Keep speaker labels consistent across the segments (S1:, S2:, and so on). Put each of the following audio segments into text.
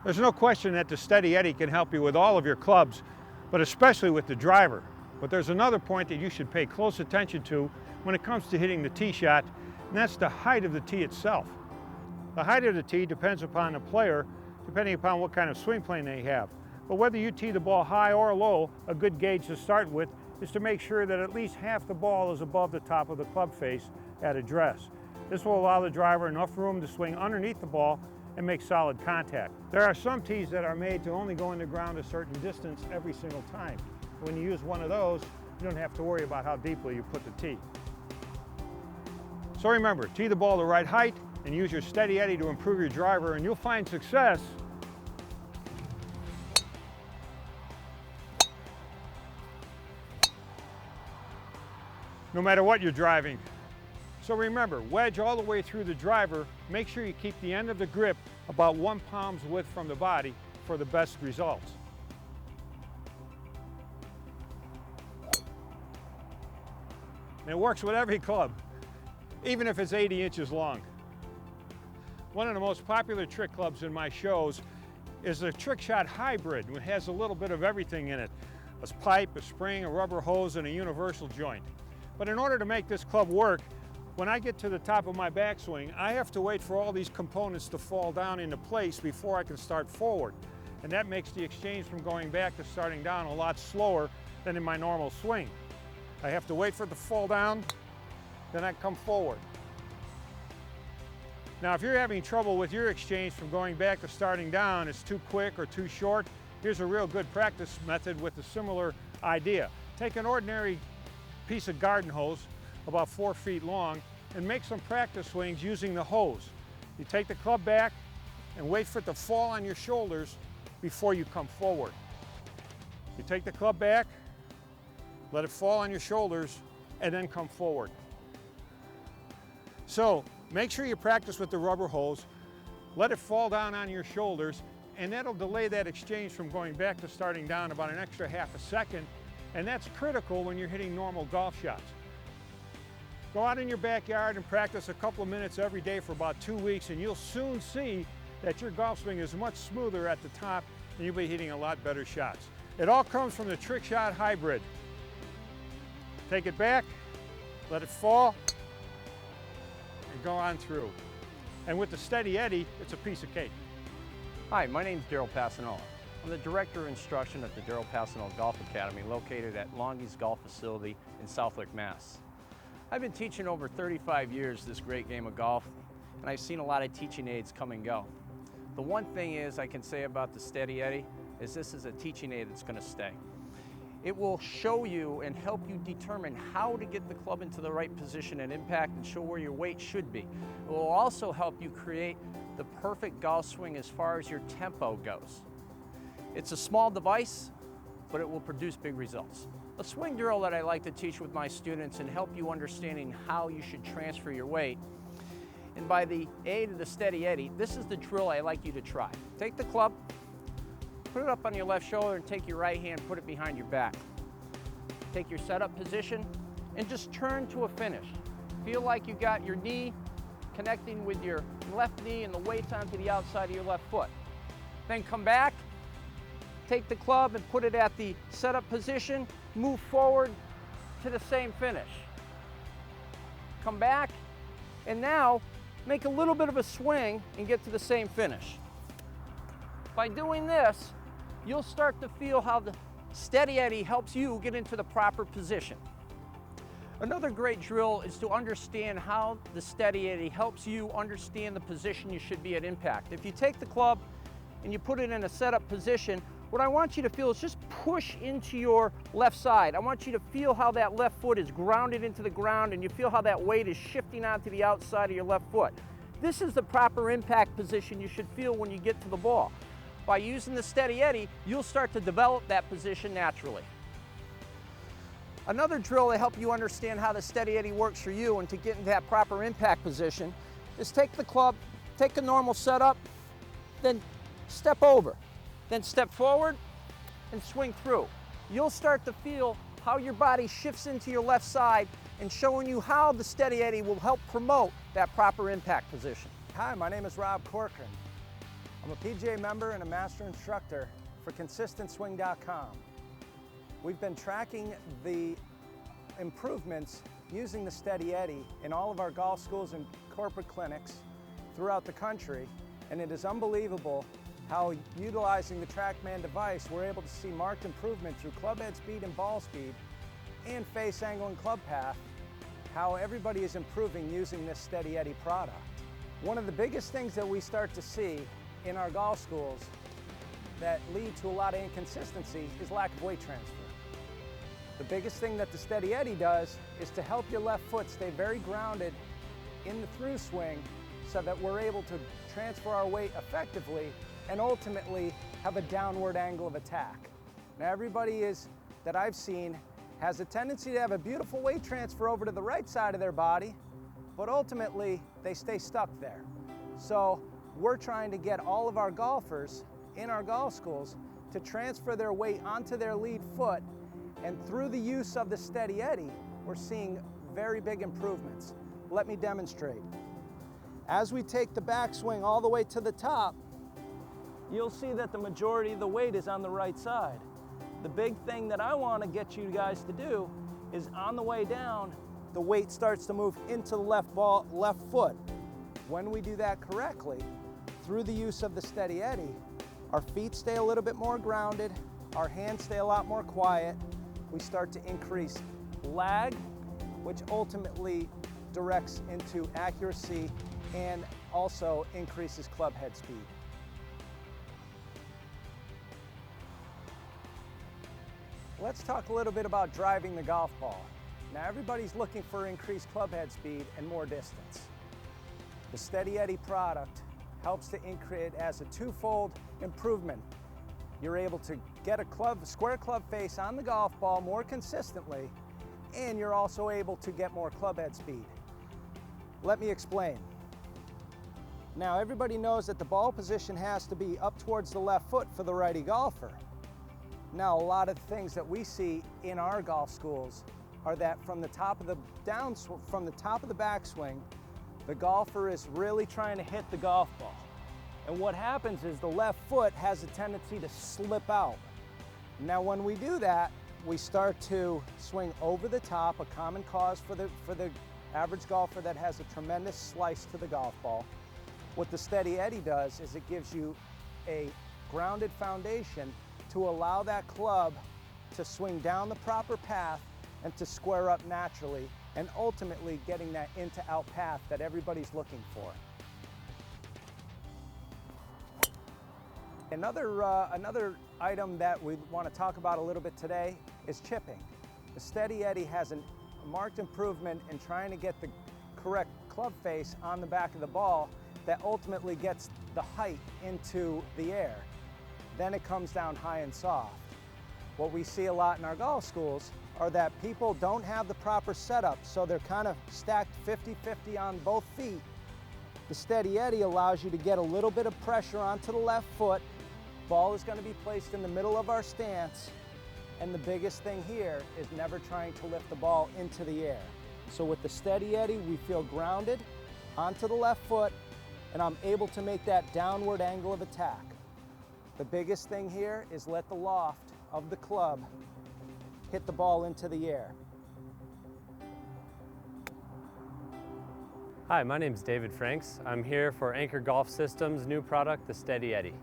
S1: There's no question that the Steady Eddy can help you with all of your clubs, but especially with the driver. But there's another point that you should pay close attention to when it comes to hitting the tee shot, and that's the height of the tee itself. The height of the tee depends upon the player, depending upon what kind of swing plane they have. But whether you tee the ball high or low, a good gauge to start with is to make sure that at least half the ball is above the top of the club face at address. This will allow the driver enough room to swing underneath the ball and make solid contact. There are some tees that are made to only go in the ground a certain distance every single time. When you use one of those, you don't have to worry about how deeply you put the tee. So remember, tee the ball the right height and use your Steady Eddy to improve your driver, and you'll find success no matter what you're driving. So remember, wedge all the way through the driver. Make sure you keep the end of the grip about 1 palm's width from the body for the best results. And it works with every club, even if it's 80 inches long. One of the most popular trick clubs in my shows is the Trick Shot Hybrid, which has a little bit of everything in it: a pipe, a spring, a rubber hose, and a universal joint. But in order to make this club work, when I get to the top of my backswing, I have to wait for all these components to fall down into place before I can start forward. And that makes the exchange from going back to starting down a lot slower than in my normal swing. I have to wait for it to fall down, then I come forward. Now, if you're having trouble with your exchange from going back to starting down, it's too quick or too short, here's a real good practice method with a similar idea. Take an ordinary piece of garden hose, about 4 feet long, and make some practice swings using the hose. You take the club back and wait for it to fall on your shoulders before you come forward. You take the club back, let it fall on your shoulders, and then come forward. So make sure you practice with the rubber hose, let it fall down on your shoulders, and that'll delay that exchange from going back to starting down about an extra half a second, and that's critical when you're hitting normal golf shots. Go out in your backyard and practice a couple of minutes every day for about 2 weeks, and you'll soon see that your golf swing is much smoother at the top and you'll be hitting a lot better shots. It all comes from the Trick Shot Hybrid. Take it back, let it fall, and go on through. And with the Steady Eddy, it's a piece of cake.
S2: Hi, my name is Daryl Passanola. I'm the Director of Instruction at the Daryl Passanola Golf Academy, located at Longy's Golf Facility in Southwick, Mass. I've been teaching over 35 years this great game of golf, and I've seen a lot of teaching aids come and go. The one thing is I can say about the Steady Eddy is this is a teaching aid that's going to stay. It will show you and help you determine how to get the club into the right position and impact and show where your weight should be. It will also help you create the perfect golf swing as far as your tempo goes. It's a small device, but it will produce big results. A swing drill that I like to teach with my students and help you understanding how you should transfer your weight. And by the aid of the Steady Eddy, this is the drill I like you to try. Take the club, put it up on your left shoulder, and take your right hand, put it behind your back. Take your setup position and just turn to a finish. Feel like you got your knee connecting with your left knee and the weight's onto the outside of your left foot. Then come back, take the club and put it at the setup position, move forward to the same finish. Come back, and now make a little bit of a swing and get to the same finish. By doing this, you'll start to feel how the Steady Eddy helps you get into the proper position. Another great drill is to understand how the Steady Eddy helps you understand the position you should be at impact. If you take the club and you put it in a setup position, what I want you to feel is just push into your left side. I want you to feel how that left foot is grounded into the ground and you feel how that weight is shifting onto the outside of your left foot. This is the proper impact position you should feel when you get to the ball. By using the Steady Eddy, you'll start to develop that position naturally. Another drill to help you understand how the Steady Eddy works for you and to get into that proper impact position is take the club, take a normal setup, then step over. Then step forward and swing through. You'll start to feel how your body shifts into your left side and showing you how the Steady Eddy will help promote that proper impact position.
S3: Hi, my name is Rob Corcoran. I'm a PGA member and a master instructor for ConsistentSwing.com. We've been tracking the improvements using the Steady Eddy in all of our golf schools and corporate clinics throughout the country, and it is unbelievable how, utilizing the TrackMan device, we're able to see marked improvement through club head speed and ball speed and face angle and club path, how everybody is improving using this Steady Eddy product. One of the biggest things that we start to see in our golf schools that lead to a lot of inconsistency is lack of weight transfer. The biggest thing that the Steady Eddy does is to help your left foot stay very grounded in the through swing so that we're able to transfer our weight effectively and ultimately have a downward angle of attack. Now everybody that I've seen has a tendency to have a beautiful weight transfer over to the right side of their body, but ultimately they stay stuck there. So we're trying to get all of our golfers in our golf schools to transfer their weight onto their lead foot, and through the use of the Steady Eddy, we're seeing very big improvements. Let me demonstrate. As we take the backswing all the way to the top, you'll see that the majority of the weight is on the right side. The big thing that I want to get you guys to do is on the way down, the weight starts to move into the left foot. When we do that correctly, through the use of the Steady Eddy, our feet stay a little bit more grounded, our hands stay a lot more quiet, we start to increase lag, which ultimately directs into accuracy and also increases club head speed. Let's talk a little bit about driving the golf ball. Now everybody's looking for increased club head speed and more distance. The Steady Eddy product helps to increase as a twofold improvement. You're able to get a square club face on the golf ball more consistently, and you're also able to get more club head speed. Let me explain. Now everybody knows that the ball position has to be up towards the left foot for the righty golfer. Now a lot of things that we see in our golf schools are that from the top of the backswing, the golfer is really trying to hit the golf ball. And what happens is the left foot has a tendency to slip out. Now when we do that, we start to swing over the top, a common cause for the average golfer that has a tremendous slice to the golf ball. What the Steady Eddy does is it gives you a grounded foundation to allow that club to swing down the proper path and to square up naturally, and ultimately getting that into out path that everybody's looking for. Another item that we want to talk about a little bit today is chipping. The Steady Eddy has a marked improvement in trying to get the correct club face on the back of the ball that ultimately gets the height into the air. Then it comes down high and soft. What we see a lot in our golf schools are that people don't have the proper setup, so they're kind of stacked 50-50 on both feet. The Steady Eddy allows you to get a little bit of pressure onto the left foot. Ball is going to be placed in the middle of our stance, and the biggest thing here is never trying to lift the ball into the air. So with the Steady Eddy, we feel grounded onto the left foot, and I'm able to make that downward angle of attack. The biggest thing here is let the loft of the club hit the ball into the air.
S4: Hi, my name is David Franks. I'm here for Anchor Golf Systems' new product, the Steady Eddy.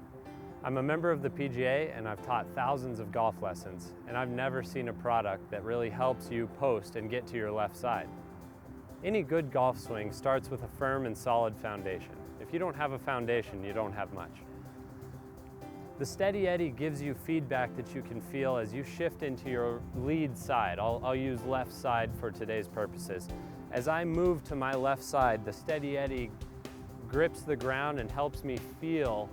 S4: I'm a member of the PGA and I've taught thousands of golf lessons, and I've never seen a product that really helps you post and get to your left side. Any good golf swing starts with a firm and solid foundation. If you don't have a foundation, you don't have much. The Steady Eddy gives you feedback that you can feel as you shift into your lead side. I'll use left side for today's purposes. As I move to my left side, the Steady Eddy grips the ground and helps me feel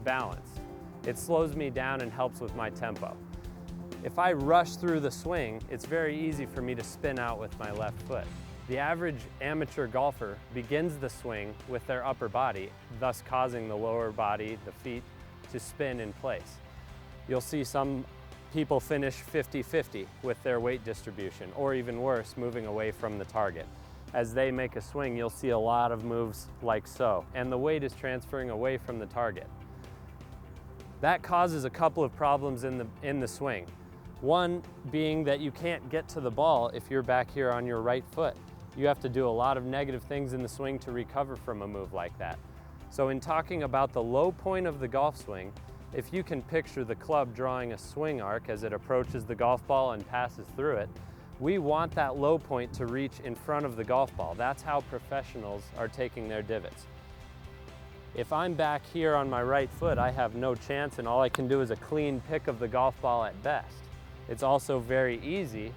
S4: balanced. It slows me down and helps with my tempo. If I rush through the swing, it's very easy for me to spin out with my left foot. The average amateur golfer begins the swing with their upper body, thus causing the lower body, the feet, to spin in place. You'll see some people finish 50-50 with their weight distribution, or even worse, moving away from the target. as they make a swing, you'll see a lot of moves like so, and the weight is transferring away from the target. That causes a couple of problems in the swing. One being that you can't get to the ball if you're back here on your right foot. You have to do a lot of negative things in the swing to recover from a move like that. So in talking about the low point of the golf swing, if you can picture the club drawing a swing arc as it approaches the golf ball and passes through it, we want that low point to reach in front of the golf ball. That's how professionals are taking their divots. If I'm back here on my right foot, I have no chance, and all I can do is a clean pick of the golf ball at best. It's also very easy.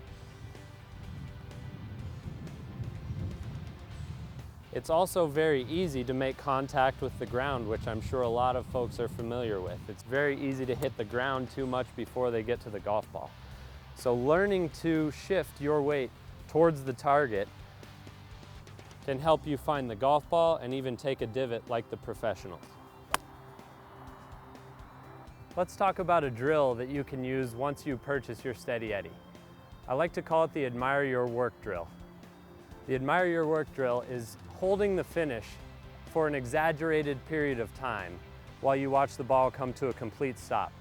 S4: It's also very easy to make contact with the ground, which I'm sure a lot of folks are familiar with. It's very easy to hit the ground too much before they get to the golf ball. So learning to shift your weight towards the target can help you find the golf ball and even take a divot like the professionals. Let's talk about a drill that you can use once you purchase your Steady Eddy. I like to call it the Admire Your Work drill. The Admire Your Work drill is holding the finish for an exaggerated period of time while you watch the ball come to a complete stop.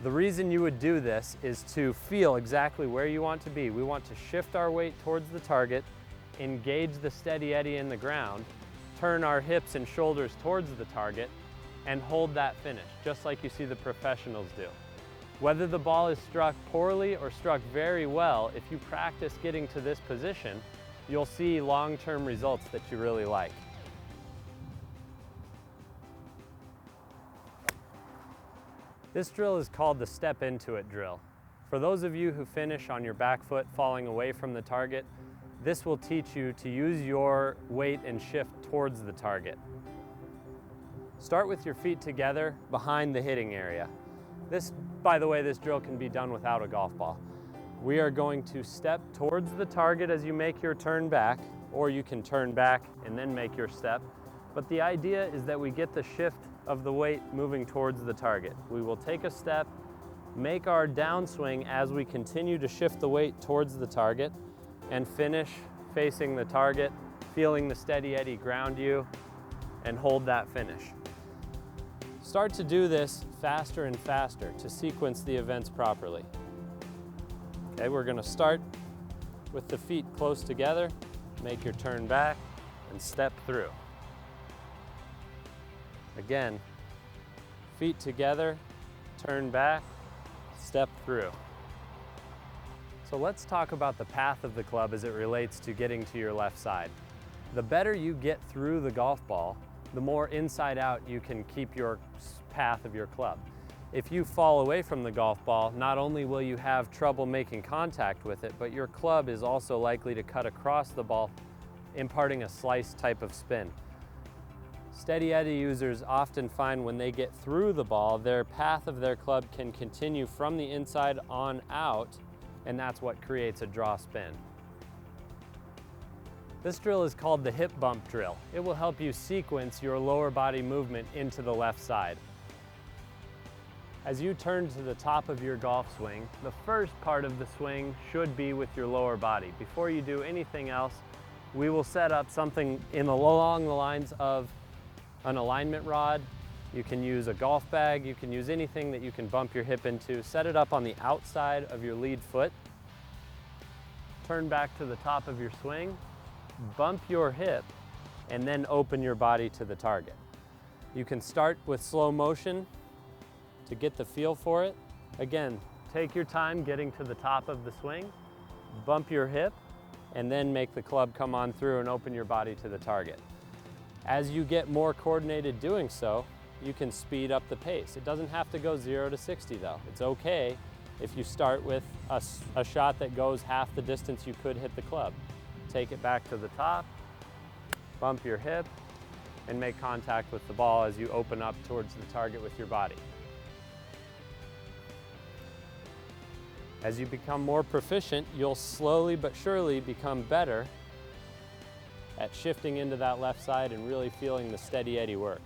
S4: The reason you would do this is to feel exactly where you want to be. We want to shift our weight towards the target, engage the Steady Eddy in the ground, turn our hips and shoulders towards the target, and hold that finish, just like you see the professionals do. Whether the ball is struck poorly or struck very well, if you practice getting to this position, you'll see long-term results that you really like. This drill is called the Step Into It drill. For those of you who finish on your back foot falling away from the target, this will teach you to use your weight and shift towards the target. Start with your feet together behind the hitting area. This, by the way, this drill can be done without a golf ball. We are going to step towards the target as you make your turn back, or you can turn back and then make your step. But the idea is that we get the shift of the weight moving towards the target. We will take a step, make our downswing as we continue to shift the weight towards the target, and finish facing the target, feeling the Steady Eddy ground you, and hold that finish. Start to do this faster and faster to sequence the events properly. Okay, we're going to start with the feet close together, make your turn back, and step through. Again, feet together, turn back, step through. So let's talk about the path of the club as it relates to getting to your left side. The better you get through the golf ball, the more inside out you can keep your path of your club. If you fall away from the golf ball, not only will you have trouble making contact with it, but your club is also likely to cut across the ball, imparting a slice type of spin. Steady Eddy users often find when they get through the ball, their path of their club can continue from the inside on out, and that's what creates a draw spin. This drill is called the hip bump drill. It will help you sequence your lower body movement into the left side. As you turn to the top of your golf swing, the first part of the swing should be with your lower body. Before you do anything else, we will set up something along the lines of an alignment rod. You can use a golf bag, you can use anything that you can bump your hip into. Set it up on the outside of your lead foot. Turn back to the top of your swing, bump your hip, and then open your body to the target. You can start with slow motion to get the feel for it. Again, take your time getting to the top of the swing, bump your hip, and then make the club come on through and open your body to the target. As you get more coordinated doing so, you can speed up the pace. It doesn't have to go 0 to 60 though. It's okay if you start with a shot that goes half the distance you could hit the club. Take it back to the top, bump your hip, and make contact with the ball as you open up towards the target with your body. As you become more proficient, you'll slowly but surely become better at shifting into that left side and really feeling the Steady Eddy work.